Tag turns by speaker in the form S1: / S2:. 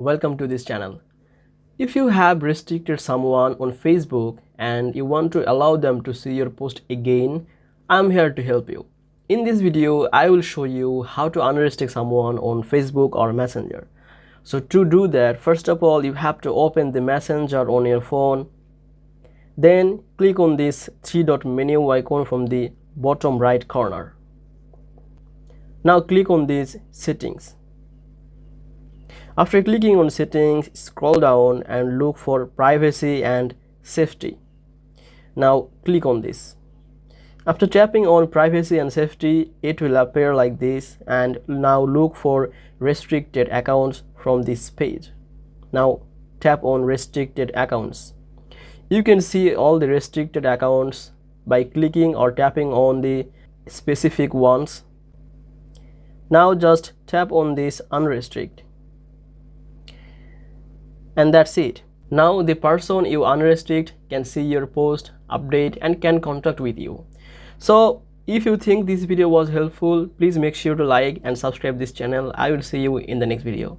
S1: welcome to this channel. If you have restricted someone on Facebook and you want to allow them to see your post again, I'm here to help you. In this video, I will show you how to unrestrict someone on Facebook or Messenger. So to do that, first of all, you have to open the Messenger on your phone. Then click on this three-dot menu icon from the bottom right corner. Now click on this settings. After clicking on settings, scroll down and look for privacy and safety. Now click on this. After tapping on privacy and safety, it will appear like this, and now look for restricted accounts from this page. Now tap on restricted accounts. You can see all the restricted accounts by clicking or tapping on the specific ones. Now just tap on this unrestrict. And that's it. Now the person you unrestrict can see your post, update, and can contact with you. So if you think this video was helpful, please make sure to like and subscribe this channel. I will see you in the next video.